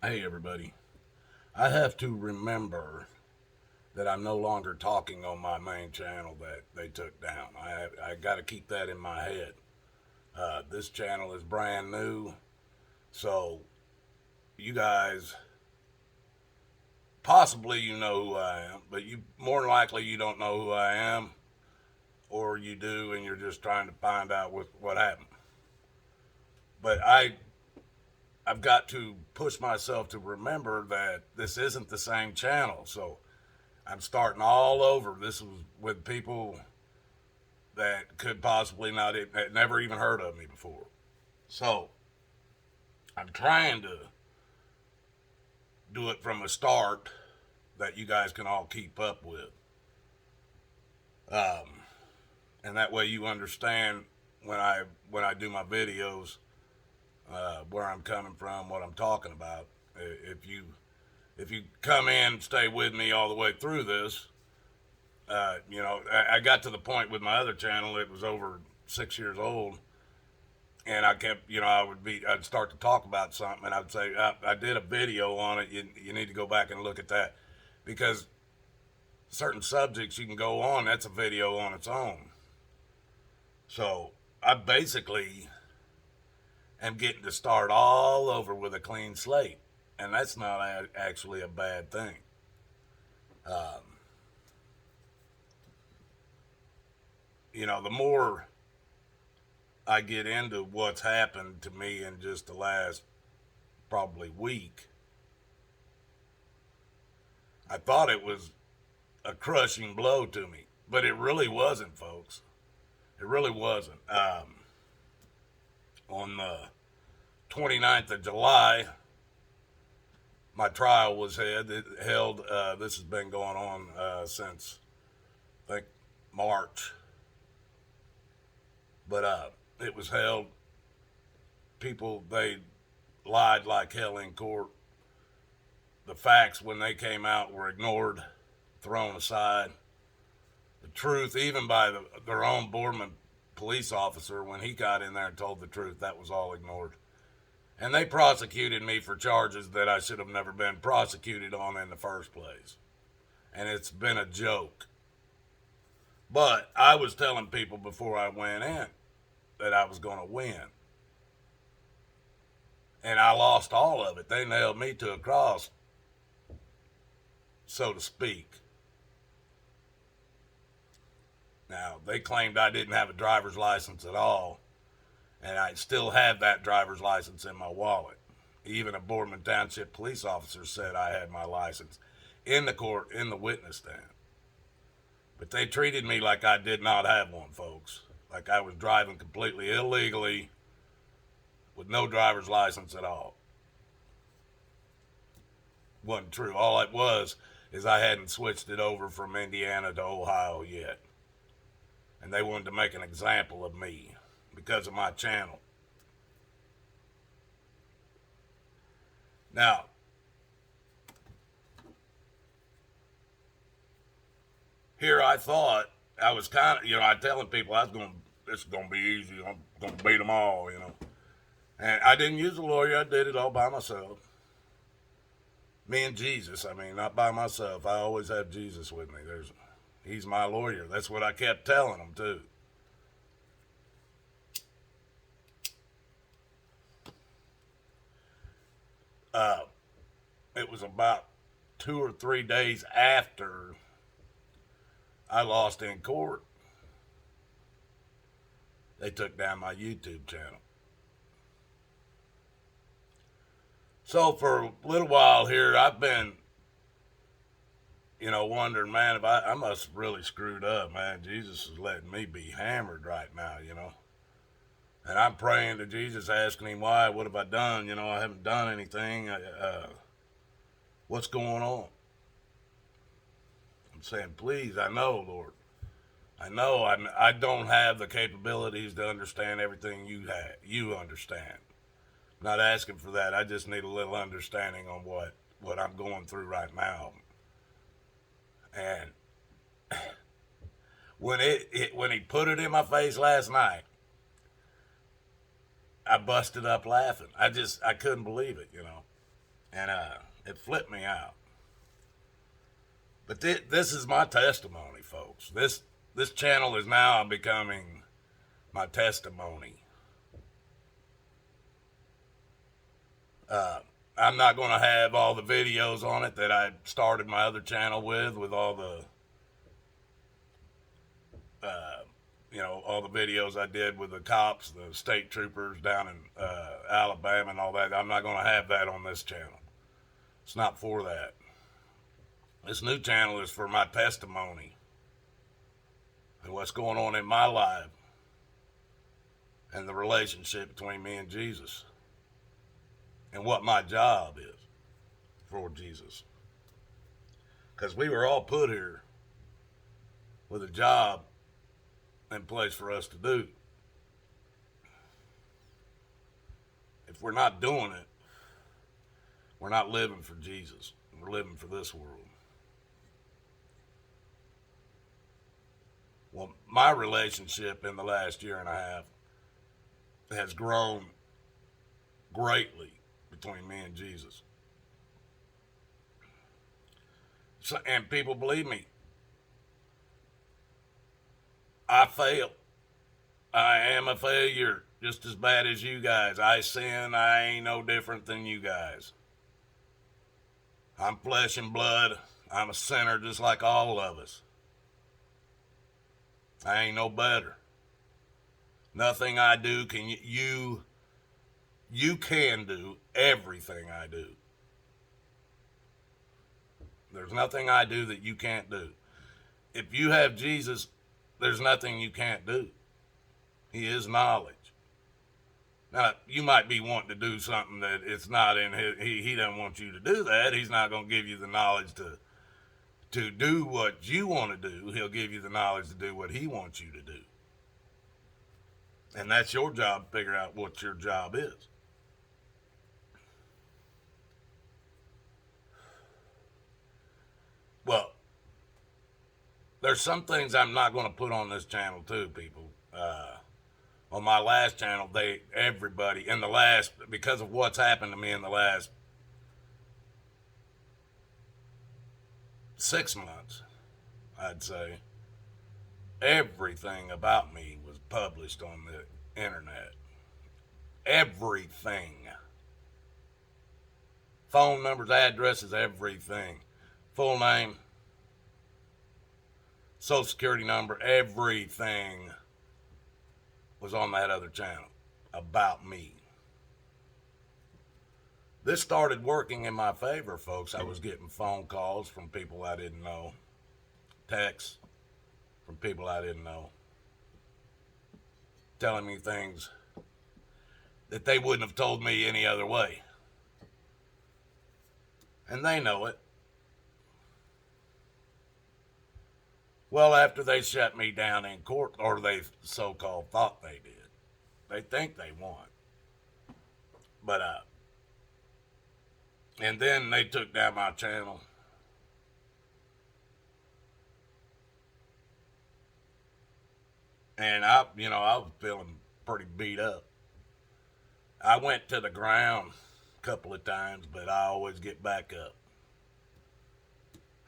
Hey everybody, I have to remember that I'm no longer talking on my main channel that they took down. I got to keep that in my head. This channel is brand new, so you guys possibly you know who I am, but you more than likely you don't know who I am, or you do and you're just trying to find out what happened. But I've got to push myself to remember that this isn't the same channel, so I'm starting all over. This was with people that could possibly not had never even heard of me before. So I'm trying to do it from a start that you guys can all keep up with, and that way you understand when I do my videos where I'm coming from, what I'm talking about. If you come in, stay with me all the way through this, I got to the point with my other channel. It was over 6 years old, and I kept, I'd start to talk about something, and I'd say, I did a video on it. You need to go back and look at that, because certain subjects you can go on. That's a video on its own. So I basically am getting to start all over with a clean slate, and that's not actually a bad thing. The more I get into what's happened to me in just the last probably week, I thought it was a crushing blow to me, but it really wasn't, folks. It really wasn't. On the 29th of July, my trial was held. This has been going on since, I think, March. But it was held. People, they lied like hell in court. The facts, when they came out, were ignored, thrown aside. The truth, even by their own Boardman police officer, when he got in there and told the truth, that was all ignored. And they prosecuted me for charges that I should have never been prosecuted on in the first place. And it's been a joke. But I was telling people before I went in that I was going to win. And I lost all of it. They nailed me to a cross, so to speak. Now, they claimed I didn't have a driver's license at all, and I still have that driver's license in my wallet. Even a Boardman Township police officer said I had my license in the court, in the witness stand. But they treated me like I did not have one, folks. Like I was driving completely illegally with no driver's license at all. Wasn't true. All it was is I hadn't switched it over from Indiana to Ohio yet. And they wanted to make an example of me because of my channel. Now, here I thought I was kind of, I telling people this is going to be easy. I'm going to beat them all, And I didn't use a lawyer. I did it all by myself. Me and Jesus. I mean, not by myself. I always have Jesus with me. He's my lawyer. That's what I kept telling him, too. It was about 2 or 3 days after I lost in court. They took down my YouTube channel. So for a little while here, I've been, wondering, man, if I must have really screwed up, man. Jesus is letting me be hammered right now, And I'm praying to Jesus, asking him, why, what have I done? I haven't done anything. What's going on? I'm saying, please, I know, Lord. I know I don't have the capabilities to understand everything you understand. I'm not asking for that. I just need a little understanding on what I'm going through right now. And when he put it in my face last night, I busted up laughing. I couldn't believe it, And it flipped me out. But this is my testimony, folks. This channel is now becoming my testimony. I'm not going to have all the videos on it that I started my other channel with all the, all the videos I did with the cops, the state troopers down in Alabama and all that. I'm not going to have that on this channel. It's not for that. This new channel is for my testimony and what's going on in my life and the relationship between me and Jesus and what my job is for Jesus. Because we were all put here with a job in place for us to do. If we're not doing it, we're not living for Jesus. We're living for this world. Well, my relationship in the last year and a half has grown greatly between me and Jesus. So, and people believe me, I fail. I am a failure just as bad as you guys. I sin. I ain't no different than you guys. I'm flesh and blood. I'm a sinner just like all of us. I ain't no better. Nothing I do can you can do everything I do. There's nothing I do that you can't do. If you have Jesus, there's nothing you can't do. He is knowledge. Now, you might be wanting to do something that it's not in his, he doesn't want you to do that. He's not going to give you the knowledge to do what you want to do. He'll give you the knowledge to do what he wants you to do. And that's your job, to figure out what your job is. Well, there's some things I'm not going to put on this channel too, people. On my last channel, everybody in the last, because of what's happened to me in the last 6 months, I'd say, everything about me was published on the internet. Everything. Phone numbers, addresses, everything. Full name, social security number, everything was on that other channel about me. This started working in my favor, folks. I was getting phone calls from people I didn't know, texts from people I didn't know, telling me things that they wouldn't have told me any other way. And they know it. Well, after they shut me down in court, or they so-called thought they did, they think they won. But, and then they took down my channel. And I was feeling pretty beat up. I went to the ground a couple of times, but I always get back up.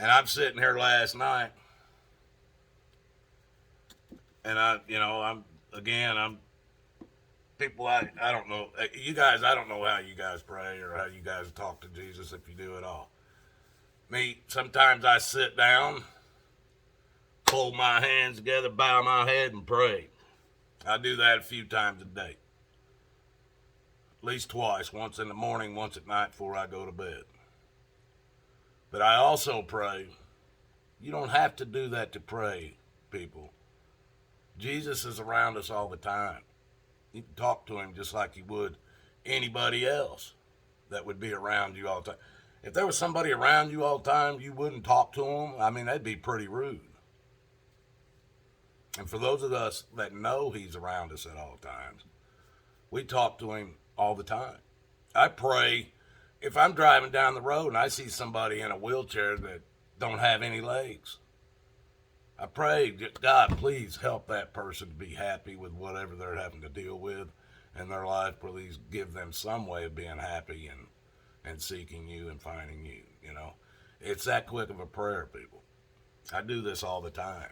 And I'm sitting here last night, and I'm people, I don't know, you guys, I don't know how you guys pray or how you guys talk to Jesus, if you do at all. Me, sometimes I sit down, fold my hands together, bow my head, and pray. I do that a few times a day. At least twice, once in the morning, once at night before I go to bed. But I also pray. You don't have to do that to pray, people. Jesus is around us all the time. You can talk to him just like you would anybody else that would be around you all the time. If there was somebody around you all the time, you wouldn't talk to them. I mean, that'd be pretty rude. And for those of us that know he's around us at all times, we talk to him all the time. I pray if I'm driving down the road and I see somebody in a wheelchair that don't have any legs. I pray, God, please help that person to be happy with whatever they're having to deal with in their life. Please give them some way of being happy and and seeking you and finding you, you know. It's that quick of a prayer, people. I do this all the time.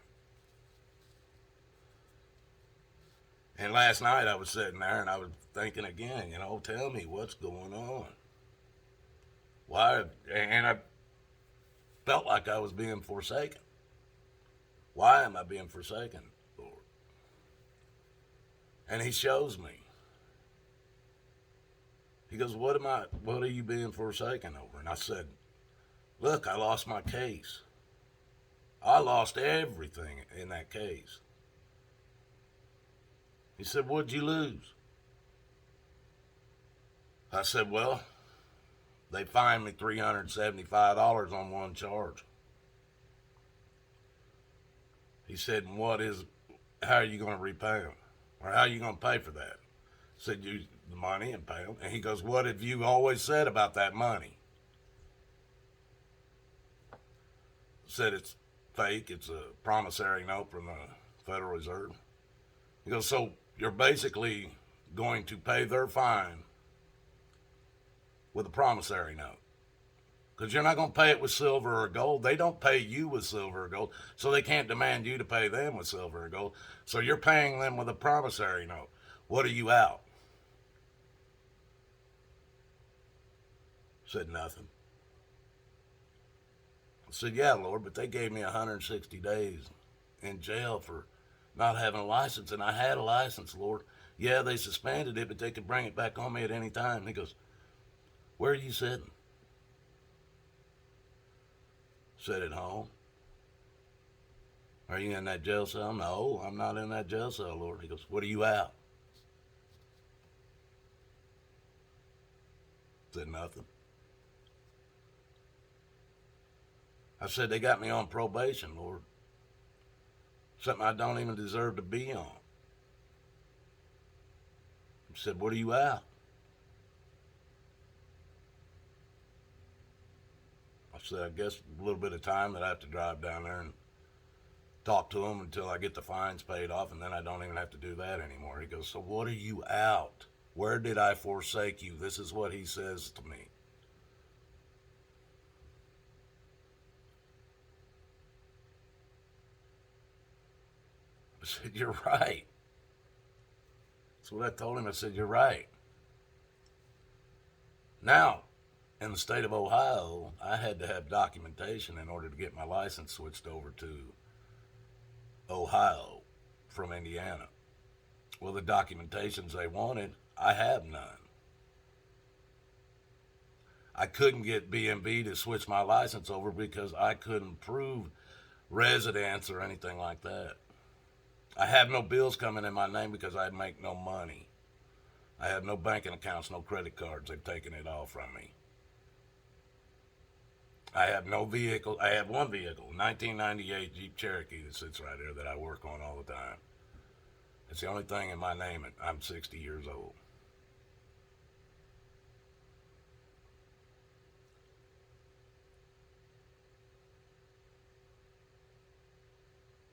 And last night I was sitting there and I was thinking again, you know, tell me what's going on. Why? And I felt like I was being forsaken. Why am I being forsaken, Lord? And he shows me. He goes, what are you being forsaken over? And I said, look, I lost my case. I lost everything in that case. He said, what'd you lose? I said, well, they fined me $375 on one charge. He said, how are you going to repay them? Or how are you going to pay for that? I said, use the money and pay them. And he goes, what have you always said about that money? I said, it's fake. It's a promissory note from the Federal Reserve. He goes, so you're basically going to pay their fine with a promissory note. Because you're not going to pay it with silver or gold. They don't pay you with silver or gold, so they can't demand you to pay them with silver or gold. So you're paying them with a promissory note. What are you out? Said nothing. I said, yeah, Lord, but they gave me 160 days in jail for not having a license, and I had a license, Lord. Yeah, they suspended it, but they could bring it back on me at any time. He goes, where are you sitting? Said at home. Are you in that jail cell? No, I'm not in that jail cell, Lord. He goes, what are you out? Said nothing. I said, they got me on probation, Lord. Something I don't even deserve to be on. He said, what are you out? I said, I guess a little bit of time that I have to drive down there and talk to them until I get the fines paid off, and then I don't even have to do that anymore. He goes, so what are you out? Where did I forsake you? This is what he says to me. I said, you're right. That's what I told him. I said, you're right. Now, in the state of Ohio, I had to have documentation in order to get my license switched over to Ohio from Indiana. Well, the documentations they wanted, I have none. I couldn't get BMV to switch my license over because I couldn't prove residence or anything like that. I have no bills coming in my name because I make no money. I have no banking accounts, no credit cards. They've taken it all from me. I have no vehicle. I have one vehicle, 1998 Jeep Cherokee that sits right there that I work on all the time. It's the only thing in my name, and I'm 60 years old.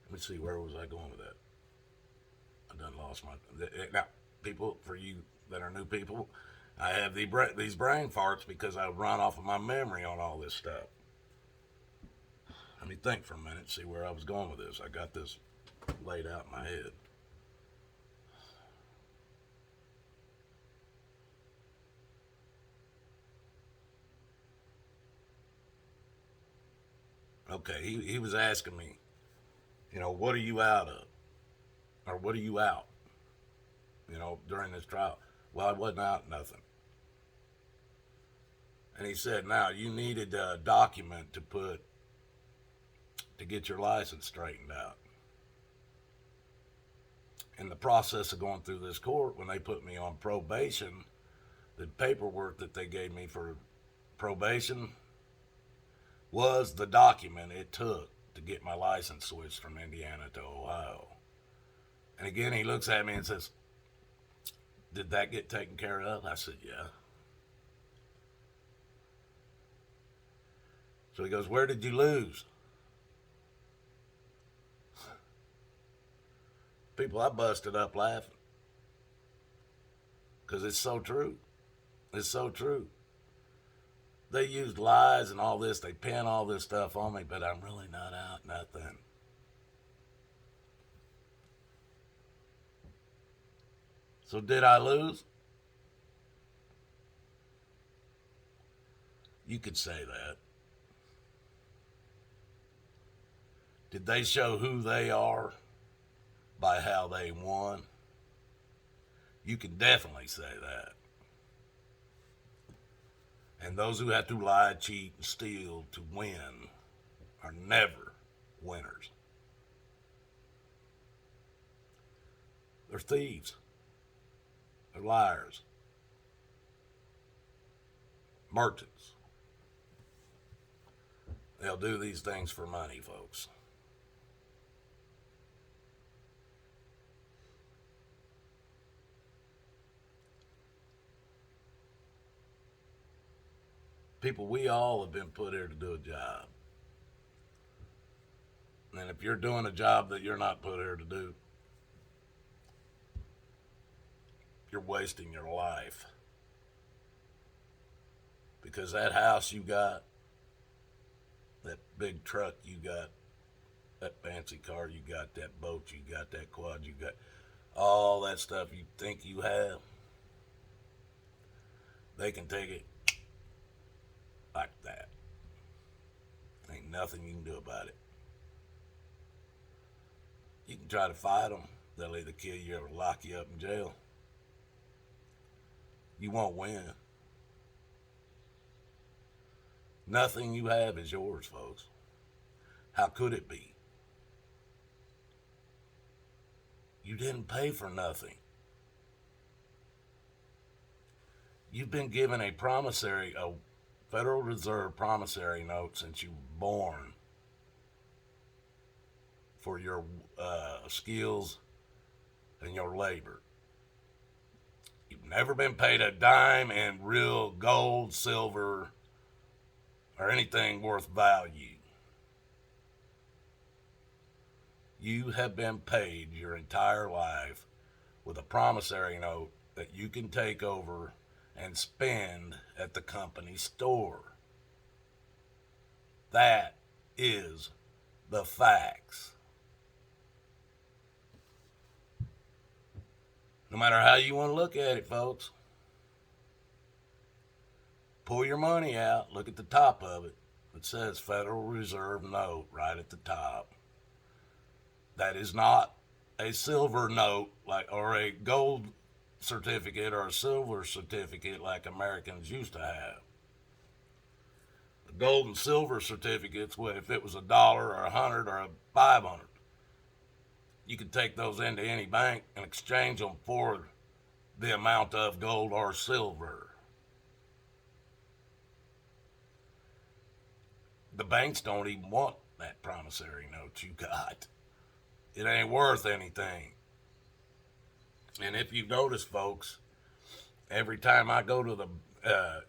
Let me see, where was I going with that? I done lost my... Now, people, for you that are new people, I have these brain farts because I run off of my memory on all this stuff. Let me think for a minute, see where I was going with this. I got this laid out in my head. Okay, he was asking me, you know, what are you out of? Or what are you out? You know, during this trial. Well, I wasn't out nothing. And he said, now, you needed a document to get your license straightened out. In the process of going through this court, when they put me on probation, the paperwork that they gave me for probation was the document it took to get my license switched from Indiana to Ohio. And again, he looks at me and says, did that get taken care of? I said, yeah. So he goes, where did you lose? People, I busted up laughing. Because it's so true. It's so true. They used lies and all this. They pin all this stuff on me, but I'm really not out nothing. So did I lose? You could say that. Did they show who they are by how they won? You can definitely say that. And those who have to lie, cheat, and steal to win are never winners. They're thieves. They're liars. Merchants. They'll do these things for money, folks. People, we all have been put here to do a job. And if you're doing a job that you're not put here to do, you're wasting your life. Because that house you got, that big truck you got, that fancy car you got, that boat you got, that quad you got, all that stuff you think you have, they can take it like that. Ain't nothing you can do about it. You can try to fight them. They'll either kill you or lock you up in jail. You won't win. Nothing you have is yours, folks. How could it be? You didn't pay for nothing. You've been given a Federal Reserve promissory note since you were born for your skills and your labor. You've never been paid a dime in real gold, silver, or anything worth value. You have been paid your entire life with a promissory note that you can take over and spend at the company store. That is the facts. No matter how you want to look at it, folks. Pull your money out, look at the top of it. It says Federal Reserve note right at the top. That is not a silver note or a gold certificate or a silver certificate like Americans used to have. The gold and silver certificates, if it was $1 or $100 or $500, you could take those into any bank and exchange them for the amount of gold or silver. The banks don't even want that promissory note you got. It ain't worth anything. And if you've noticed, folks, every time I go to the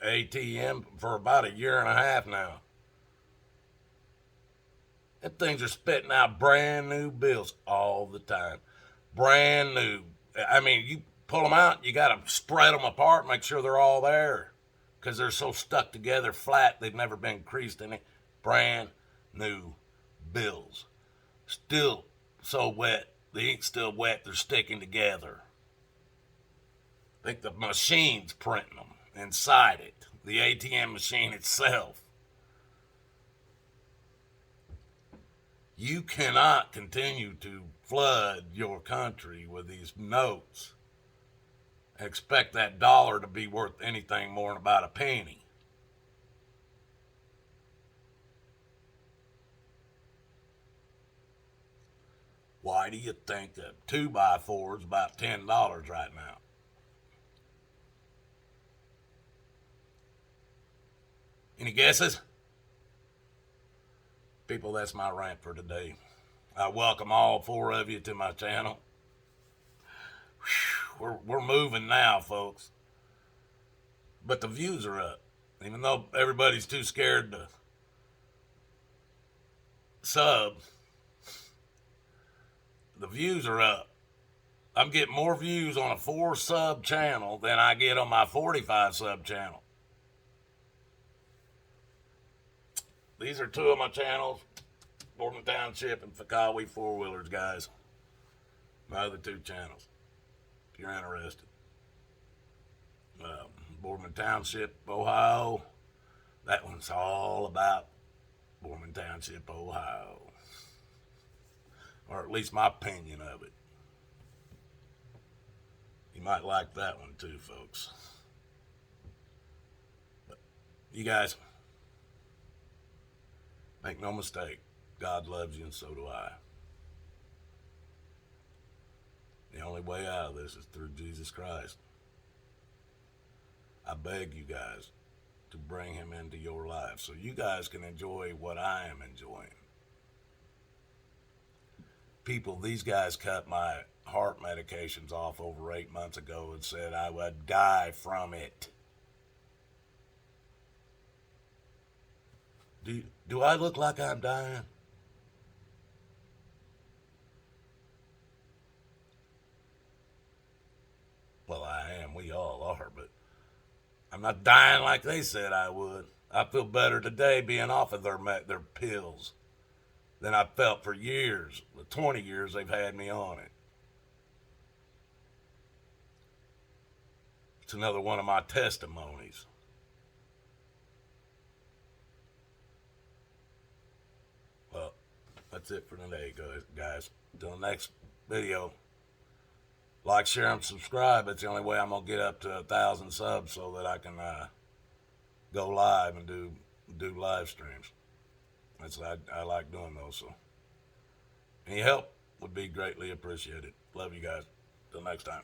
ATM for about a year and a half now, them things are spitting out brand new bills all the time. Brand new. I mean, you pull them out, you got to spread them apart, make sure they're all there. Because they're so stuck together flat, they've never been creased in it. Brand new bills. Still so wet, the ink's still wet, they're sticking together. I think the machine's printing them inside it. The ATM machine itself. You cannot continue to flood your country with these notes and expect that dollar to be worth anything more than about a penny. Why do you think a 2x4 is about $10 right now? Any guesses? People, that's my rant for today. I welcome all 4 of you to my channel. We're moving now, folks. But the views are up. Even though everybody's too scared to sub, the views are up. I'm getting more views on a 4 sub channel than I get on my 45 sub channel. these are two of my channels, Boardman Township and Fakawi Four Wheelers, guys. My other two channels, if you're interested. Boardman Township, Ohio. That one's all about Boardman Township, Ohio. Or at least my opinion of it. You might like that one too, folks. But you guys, make no mistake, God loves you and so do I. The only way out of this is through Jesus Christ. I beg you guys to bring him into your life so you guys can enjoy what I am enjoying. People, these guys cut my heart medications off over 8 months ago and said I would die from it. Do I look like I'm dying? Well, I am. We all are, but I'm not dying like they said I would. I feel better today being off of their pills than I felt for years. The 20 years they've had me on it. It's another one of my testimonies. Well, that's it for today, guys. Until the next video, like, share, and subscribe. It's the only way I'm going to get up to 1,000 subs so that I can go live and do live streams. I like doing those. So any help would be greatly appreciated. Love you guys. Till next time.